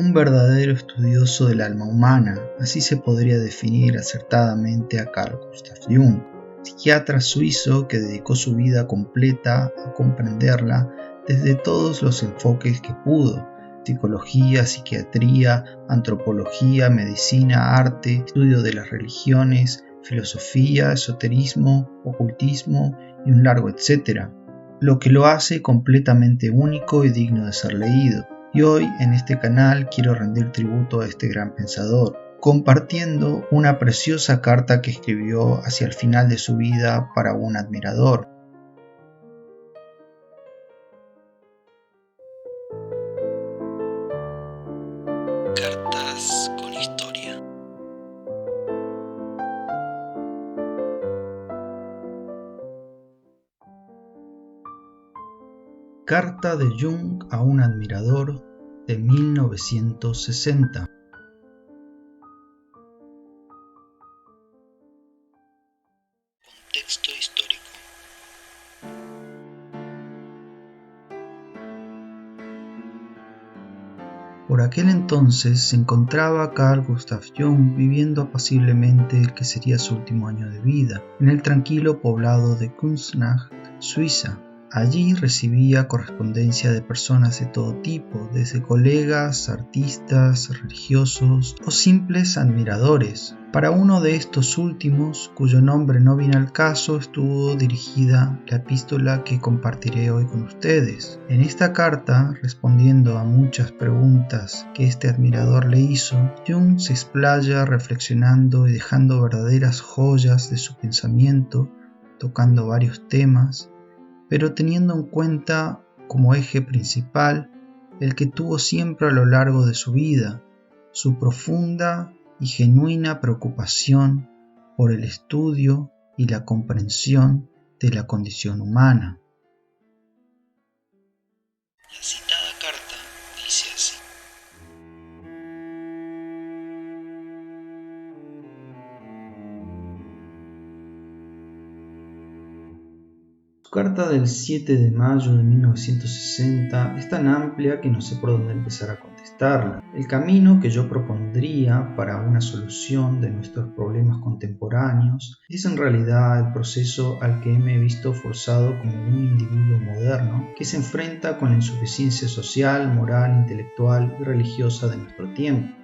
Un verdadero estudioso del alma humana, así se podría definir acertadamente a Carl Gustav Jung, psiquiatra suizo que dedicó su vida completa a comprenderla desde todos los enfoques que pudo: psicología, psiquiatría, antropología, medicina, arte, estudio de las religiones, filosofía, esoterismo, ocultismo y un largo etcétera, lo que lo hace completamente único y digno de ser leído. Y hoy en este canal quiero rendir tributo a este gran pensador, compartiendo una preciosa carta que escribió hacia el final de su vida para un admirador. Cartas con historia. Carta de Jung a un admirador de 1960. Contexto histórico. Por aquel entonces se encontraba Carl Gustav Jung viviendo apaciblemente el que sería su último año de vida, en el tranquilo poblado de Küsnacht, Suiza. Allí recibía correspondencia de personas de todo tipo, desde colegas, artistas, religiosos o simples admiradores. Para uno de estos últimos, cuyo nombre no viene al caso, estuvo dirigida la epístola que compartiré hoy con ustedes. En esta carta, respondiendo a muchas preguntas que este admirador le hizo, Jung se explaya reflexionando y dejando verdaderas joyas de su pensamiento, tocando varios temas, pero teniendo en cuenta como eje principal el que tuvo siempre a lo largo de su vida: su profunda y genuina preocupación por el estudio y la comprensión de la condición humana. La citada carta dice así. Su carta del 7 de mayo de 1960 es tan amplia que no sé por dónde empezar a contestarla. El camino que yo propondría para una solución de nuestros problemas contemporáneos es en realidad el proceso al que me he visto forzado como un individuo moderno que se enfrenta con la insuficiencia social, moral, intelectual y religiosa de nuestro tiempo.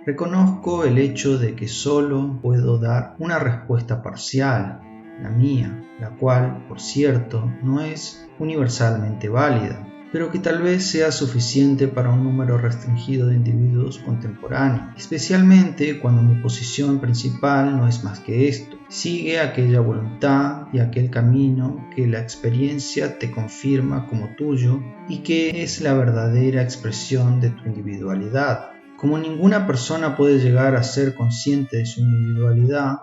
Reconozco el hecho de que solo puedo dar una respuesta parcial, la mía, la cual, por cierto, no es universalmente válida, pero que tal vez sea suficiente para un número restringido de individuos contemporáneos, especialmente cuando mi posición principal no es más que esto: sigue aquella voluntad y aquel camino que la experiencia te confirma como tuyo y que es la verdadera expresión de tu individualidad. Como ninguna persona puede llegar a ser consciente de su individualidad,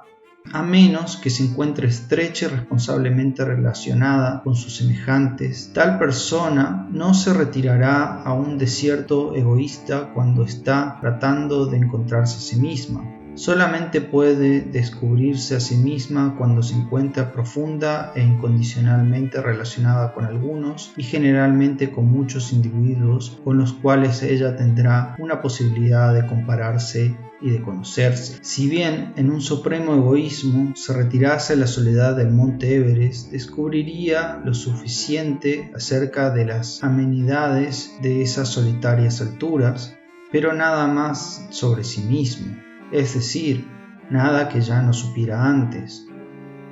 a menos que se encuentre estrecha y responsablemente relacionada con sus semejantes, tal persona no se retirará a un desierto egoísta cuando está tratando de encontrarse a sí misma. Solamente puede descubrirse a sí misma cuando se encuentra profunda e incondicionalmente relacionada con algunos y generalmente con muchos individuos con los cuales ella tendrá una posibilidad de compararse y de conocerse. Si bien en un supremo egoísmo se retirase a la soledad del monte Everest, descubriría lo suficiente acerca de las amenidades de esas solitarias alturas, pero nada más sobre sí mismo, es decir, nada que ya no supiera antes.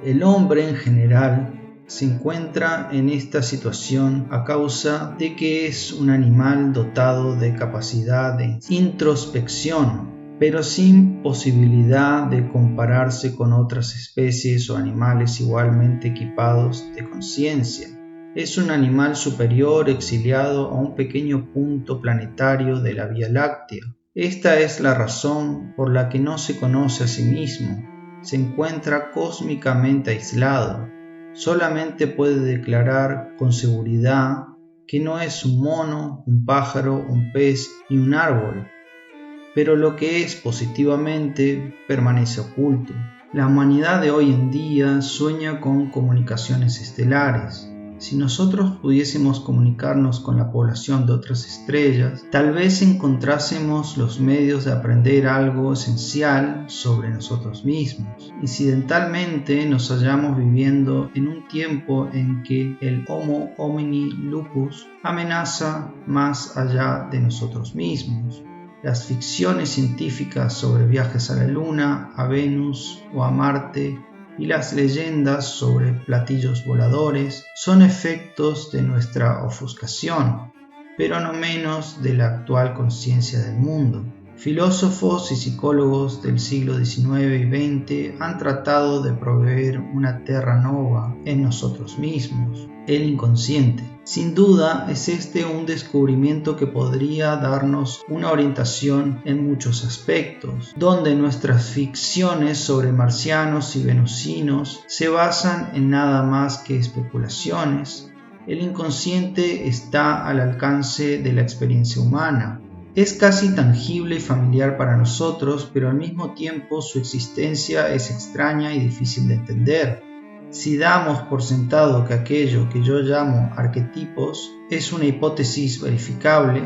El hombre en general se encuentra en esta situación a causa de que es un animal dotado de capacidad de introspección, pero sin posibilidad de compararse con otras especies o animales igualmente equipados de conciencia. Es un animal superior exiliado a un pequeño punto planetario de la Vía Láctea. Esta es la razón por la que no se conoce a sí mismo. Se encuentra cósmicamente aislado. Solamente puede declarar con seguridad que no es un mono, un pájaro, un pez ni un árbol, pero lo que es positivamente permanece oculto. La humanidad de hoy en día sueña con comunicaciones estelares. Si nosotros pudiésemos comunicarnos con la población de otras estrellas, tal vez encontrásemos los medios de aprender algo esencial sobre nosotros mismos. Incidentalmente nos hallamos viviendo en un tiempo en que el Homo homini lupus amenaza más allá de nosotros mismos. Las ficciones científicas sobre viajes a la Luna, a Venus o a Marte y las leyendas sobre platillos voladores son efectos de nuestra ofuscación, pero no menos de la actual conciencia del mundo. Filósofos y psicólogos del siglo XIX y XX han tratado de proveer una terra nova en nosotros mismos, el inconsciente. Sin duda es este un descubrimiento que podría darnos una orientación en muchos aspectos, donde nuestras ficciones sobre marcianos y venusinos se basan en nada más que especulaciones. El inconsciente está al alcance de la experiencia humana. Es casi tangible y familiar para nosotros, pero al mismo tiempo su existencia es extraña y difícil de entender. Si damos por sentado que aquello que yo llamo arquetipos es una hipótesis verificable,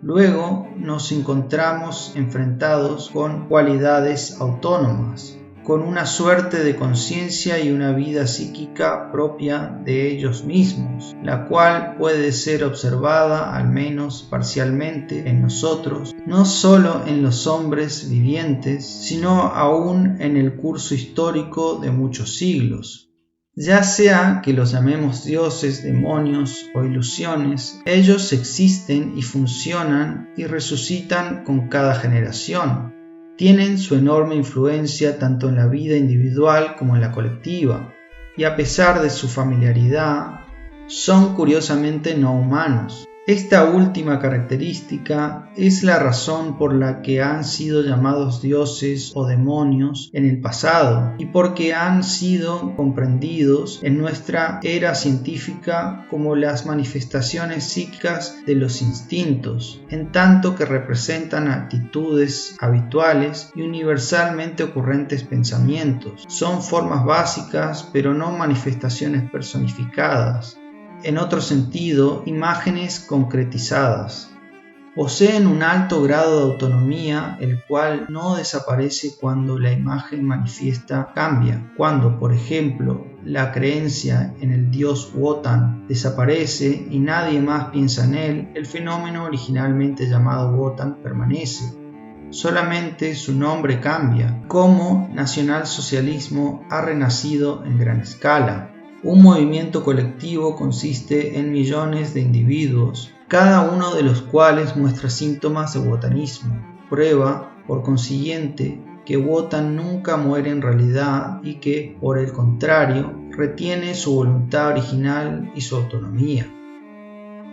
luego nos encontramos enfrentados con cualidades autónomas, con una suerte de conciencia y una vida psíquica propia de ellos mismos, la cual puede ser observada al menos parcialmente en nosotros, no solo en los hombres vivientes, sino aún en el curso histórico de muchos siglos. Ya sea que los llamemos dioses, demonios o ilusiones, ellos existen y funcionan y resucitan con cada generación. Tienen su enorme influencia tanto en la vida individual como en la colectiva, y a pesar de su familiaridad, son curiosamente no humanos. Esta última característica es la razón por la que han sido llamados dioses o demonios en el pasado y porque han sido comprendidos en nuestra era científica como las manifestaciones psíquicas de los instintos, en tanto que representan actitudes habituales y universalmente ocurrentes pensamientos. Son formas básicas, pero no manifestaciones personificadas. En otro sentido, imágenes concretizadas. Poseen un alto grado de autonomía, el cual no desaparece cuando la imagen manifiesta cambia. Cuando, por ejemplo, la creencia en el dios Wotan desaparece y nadie más piensa en él, el fenómeno originalmente llamado Wotan permanece. Solamente su nombre cambia. Como nacionalsocialismo ha renacido en gran escala. Un movimiento colectivo consiste en millones de individuos, cada uno de los cuales muestra síntomas de wotanismo. Prueba, por consiguiente, que Wotan nunca muere en realidad y que, por el contrario, retiene su voluntad original y su autonomía.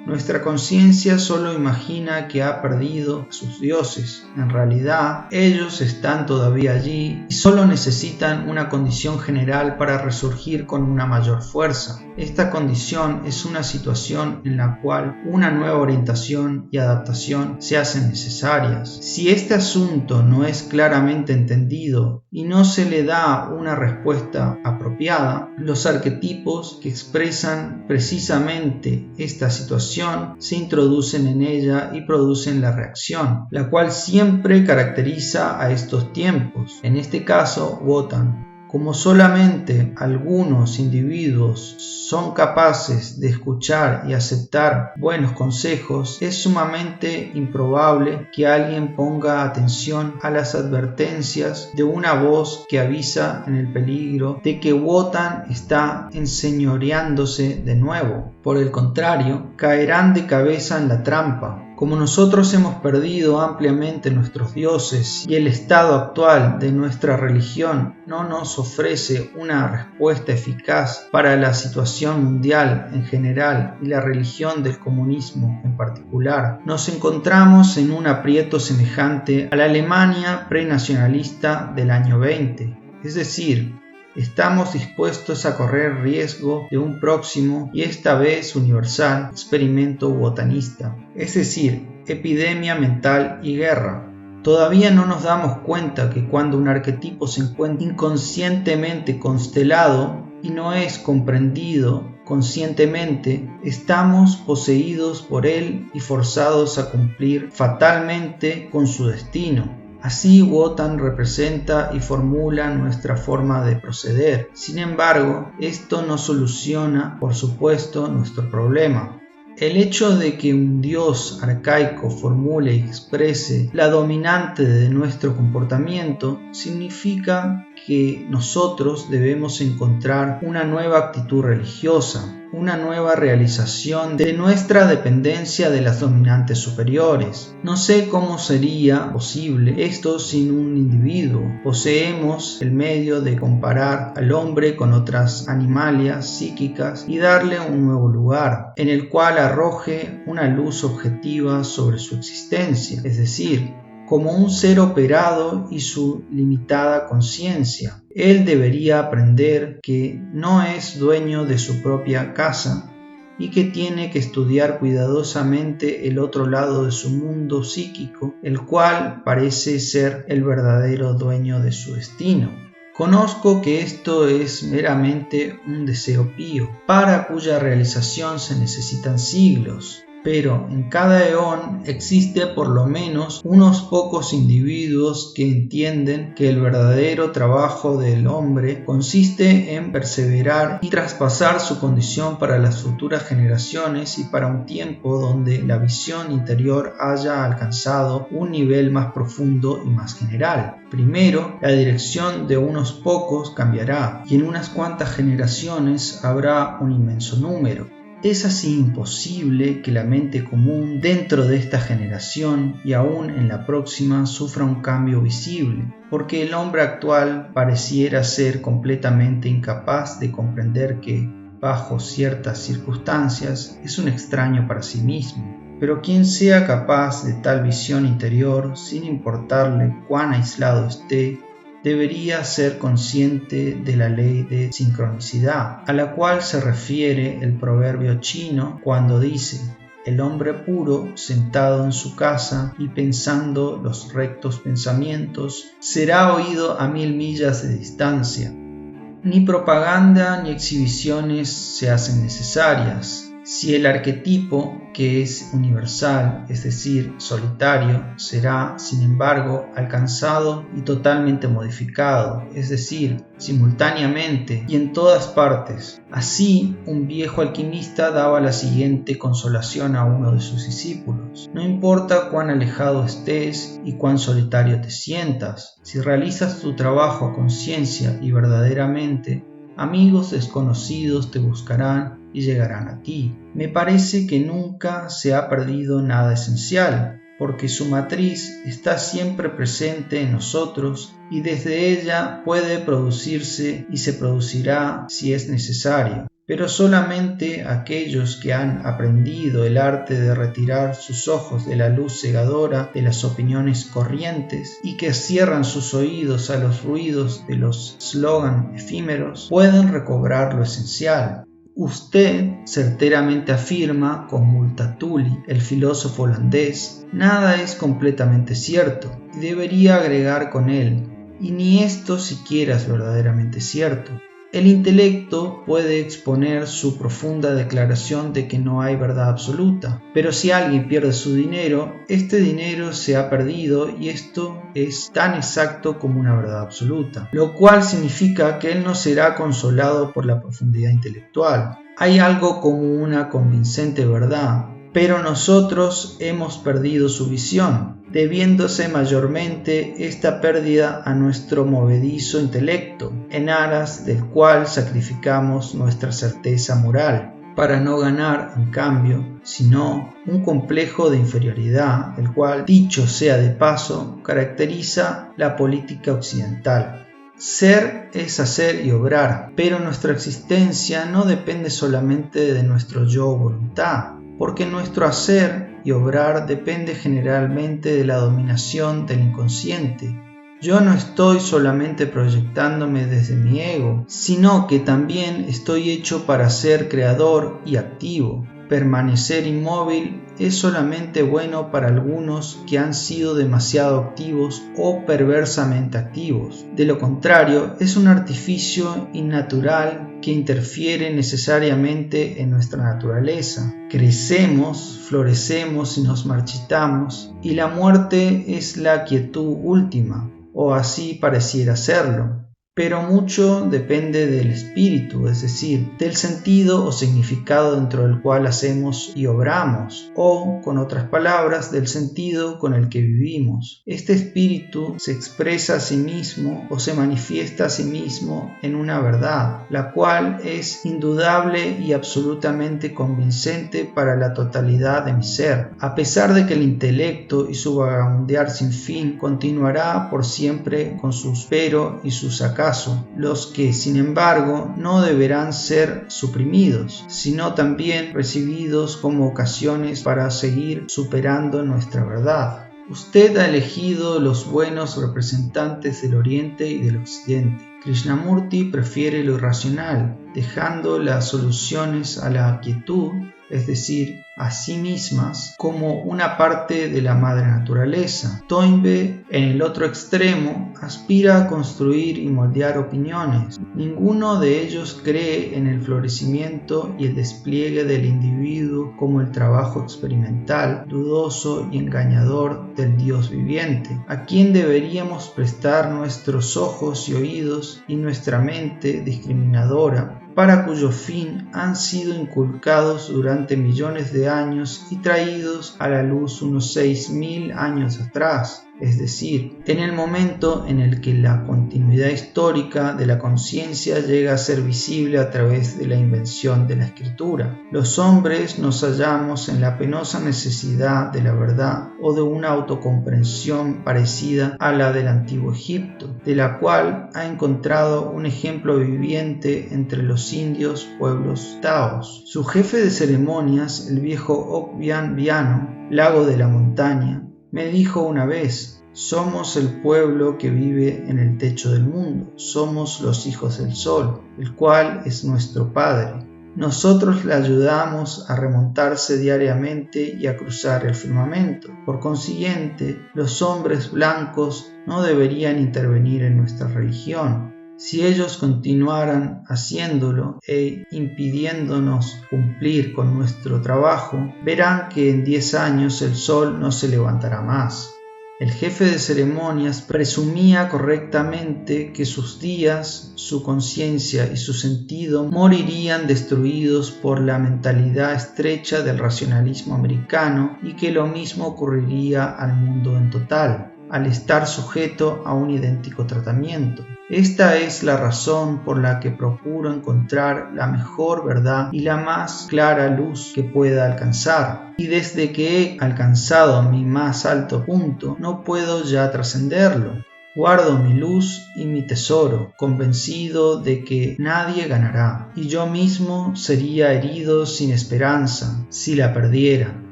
Nuestra conciencia solo imagina que ha perdido a sus dioses. En realidad, ellos están todavía allí y solo necesitan una condición general para resurgir con una mayor fuerza. Esta condición es una situación en la cual una nueva orientación y adaptación se hacen necesarias. Si este asunto no es claramente entendido y no se le da una respuesta apropiada, los arquetipos que expresan precisamente esta situación se introducen en ella y producen la reacción, la cual siempre caracteriza a estos tiempos, en este caso Wotan. Como solamente algunos individuos son capaces de escuchar y aceptar buenos consejos, es sumamente improbable que alguien ponga atención a las advertencias de una voz que avisa en el peligro de que Wotan está enseñoreándose de nuevo. Por el contrario, caerán de cabeza en la trampa. Como nosotros hemos perdido ampliamente nuestros dioses y el estado actual de nuestra religión no nos ofrece una respuesta eficaz para la situación mundial en general y la religión del comunismo en particular, nos encontramos en un aprieto semejante a la Alemania prenacionalista del año 20, es decir, estamos dispuestos a correr riesgo de un próximo y esta vez universal experimento wotanista, es decir, epidemia mental y guerra. Todavía no nos damos cuenta que cuando un arquetipo se encuentra inconscientemente constelado y no es comprendido conscientemente, estamos poseídos por él y forzados a cumplir fatalmente con su destino. Así Wotan representa y formula nuestra forma de proceder. Sin embargo, esto no soluciona, por supuesto, nuestro problema. El hecho de que un dios arcaico formule y exprese la dominante de nuestro comportamiento significa que nosotros debemos encontrar una nueva actitud religiosa, una nueva realización de nuestra dependencia de las dominantes superiores. No sé cómo sería posible esto sin un individuo. Poseemos el medio de comparar al hombre con otras animalias psíquicas y darle un nuevo lugar, en el cual arroje una luz objetiva sobre su existencia, es decir, como un ser operado y su limitada conciencia. Él debería aprender que no es dueño de su propia casa y que tiene que estudiar cuidadosamente el otro lado de su mundo psíquico, el cual parece ser el verdadero dueño de su destino. Conozco que esto es meramente un deseo pío, para cuya realización se necesitan siglos. Pero en cada eón existe por lo menos unos pocos individuos que entienden que el verdadero trabajo del hombre consiste en perseverar y traspasar su condición para las futuras generaciones y para un tiempo donde la visión interior haya alcanzado un nivel más profundo y más general. Primero, la dirección de unos pocos cambiará y en unas cuantas generaciones habrá un inmenso número. Es así imposible que la mente común dentro de esta generación y aún en la próxima sufra un cambio visible, porque el hombre actual pareciera ser completamente incapaz de comprender que, bajo ciertas circunstancias, es un extraño para sí mismo. Pero quien sea capaz de tal visión interior, sin importarle cuán aislado esté, debería ser consciente de la ley de sincronicidad, a la cual se refiere el proverbio chino cuando dice: el hombre puro, sentado en su casa y pensando los rectos pensamientos, será oído a 1000 millas de distancia. Ni propaganda ni exhibiciones se hacen necesarias. Si el arquetipo, que es universal, es decir, solitario, será, sin embargo, alcanzado y totalmente modificado, es decir, simultáneamente y en todas partes. Así, un viejo alquimista daba la siguiente consolación a uno de sus discípulos: no importa cuán alejado estés y cuán solitario te sientas, si realizas tu trabajo a conciencia y verdaderamente, amigos desconocidos te buscarán y llegarán a ti. Me parece que nunca se ha perdido nada esencial, porque su matriz está siempre presente en nosotros y desde ella puede producirse y se producirá si es necesario. Pero solamente aquellos que han aprendido el arte de retirar sus ojos de la luz cegadora de las opiniones corrientes y que cierran sus oídos a los ruidos de los slogans efímeros pueden recobrar lo esencial. Usted certeramente afirma con Multatuli, el filósofo holandés: nada es completamente cierto, y debería agregar con él: y ni esto siquiera es verdaderamente cierto. El intelecto puede exponer su profunda declaración de que no hay verdad absoluta, pero si alguien pierde su dinero, este dinero se ha perdido y esto es tan exacto como una verdad absoluta, lo cual significa que él no será consolado por la profundidad intelectual. Hay algo como una convincente verdad, pero nosotros hemos perdido su visión, debiéndose mayormente esta pérdida a nuestro movedizo intelecto, en aras del cual sacrificamos nuestra certeza moral, para no ganar, en cambio, sino un complejo de inferioridad, el cual, dicho sea de paso, caracteriza la política occidental. Ser es hacer y obrar, pero nuestra existencia no depende solamente de nuestro yo o voluntad, porque nuestro hacer y obrar depende generalmente de la dominación del inconsciente. Yo no estoy solamente proyectándome desde mi ego, sino que también estoy hecho para ser creador y activo. permanecer inmóvil es solamente bueno para algunos que han sido demasiado activos o perversamente activos. De lo contrario, es un artificio innatural que interfiere necesariamente en nuestra naturaleza. Crecemos, florecemos y nos marchitamos, y la muerte es la quietud última, o así pareciera serlo. Pero mucho depende del espíritu, es decir, del sentido o significado dentro del cual hacemos y obramos, o, con otras palabras, del sentido con el que vivimos. Este espíritu se expresa a sí mismo o se manifiesta a sí mismo en una verdad, la cual es indudable y absolutamente convincente para la totalidad de mi ser, a pesar de que el intelecto y su vagabundear sin fin continuará por siempre con sus pero y sus acaso, los que, sin embargo, no deberán ser suprimidos, sino también recibidos como ocasiones para seguir superando nuestra verdad. Usted ha elegido los buenos representantes del Oriente y del Occidente. Krishnamurti prefiere lo irracional, dejando las soluciones a la quietud, es decir, a sí mismas, como una parte de la madre naturaleza. Toynbee, en el otro extremo, aspira a construir y moldear opiniones. Ninguno de ellos cree en el florecimiento y el despliegue del individuo como el trabajo experimental, dudoso y engañador del Dios viviente, a quien deberíamos prestar nuestros ojos y oídos y nuestra mente discriminadora, para cuyo fin han sido inculcados durante millones de años y traídos a la luz unos 6.000 años atrás, es decir, en el momento en el que la continuidad histórica de la conciencia llega a ser visible a través de la invención de la escritura. Los hombres nos hallamos en la penosa necesidad de la verdad o de una autocomprensión parecida a la del antiguo Egipto, de la cual ha encontrado un ejemplo viviente entre los indios pueblos taos. Su jefe de ceremonias, el viejo Okbian Viano, lago de la montaña, me dijo una vez: somos el pueblo que vive en el techo del mundo, somos los hijos del sol, el cual es nuestro padre. Nosotros le ayudamos a remontarse diariamente y a cruzar el firmamento. Por consiguiente, los hombres blancos no deberían intervenir en nuestra religión. Si ellos continuaran haciéndolo e impidiéndonos cumplir con nuestro trabajo, verán que en 10 años el sol no se levantará más. El jefe de ceremonias presumía correctamente que sus días, su conciencia y su sentido morirían destruidos por la mentalidad estrecha del racionalismo americano y que lo mismo ocurriría al mundo en total, al estar sujeto a un idéntico tratamiento. Esta es la razón por la que procuro encontrar la mejor verdad y la más clara luz que pueda alcanzar. Y desde que he alcanzado mi más alto punto, no puedo ya trascenderlo. Guardo mi luz y mi tesoro, convencido de que nadie ganará, y yo mismo sería herido sin esperanza si la perdiera.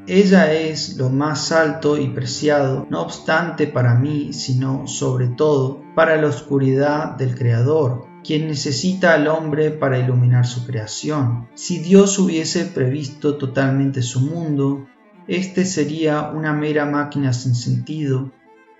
Ella es lo más alto y preciado, no obstante para mí, sino sobre todo para la oscuridad del Creador, quien necesita al hombre para iluminar su creación. Si Dios hubiese previsto totalmente su mundo, este sería una mera máquina sin sentido,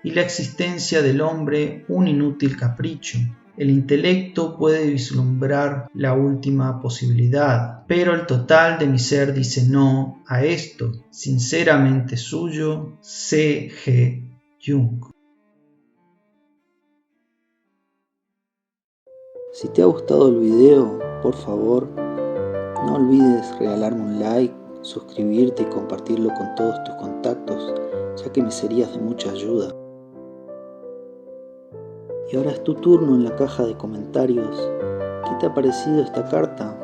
y la existencia del hombre un inútil capricho. El intelecto puede vislumbrar la última posibilidad, pero el total de mi ser dice no a esto. Sinceramente suyo, C. G. Jung. Si te ha gustado el video, por favor, no olvides regalarme un like, suscribirte y compartirlo con todos tus contactos, ya que me serías de mucha ayuda. Y ahora es tu turno en la caja de comentarios. ¿Qué te ha parecido esta carta?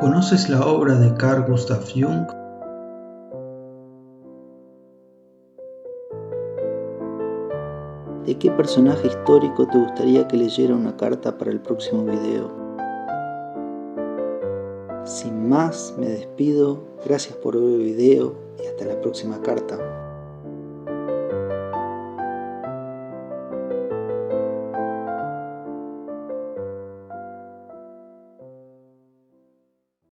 ¿Conoces la obra de Carl Gustav Jung? ¿De qué personaje histórico te gustaría que leyera una carta para el próximo video? Sin más, me despido. Gracias por ver el video y hasta la próxima carta.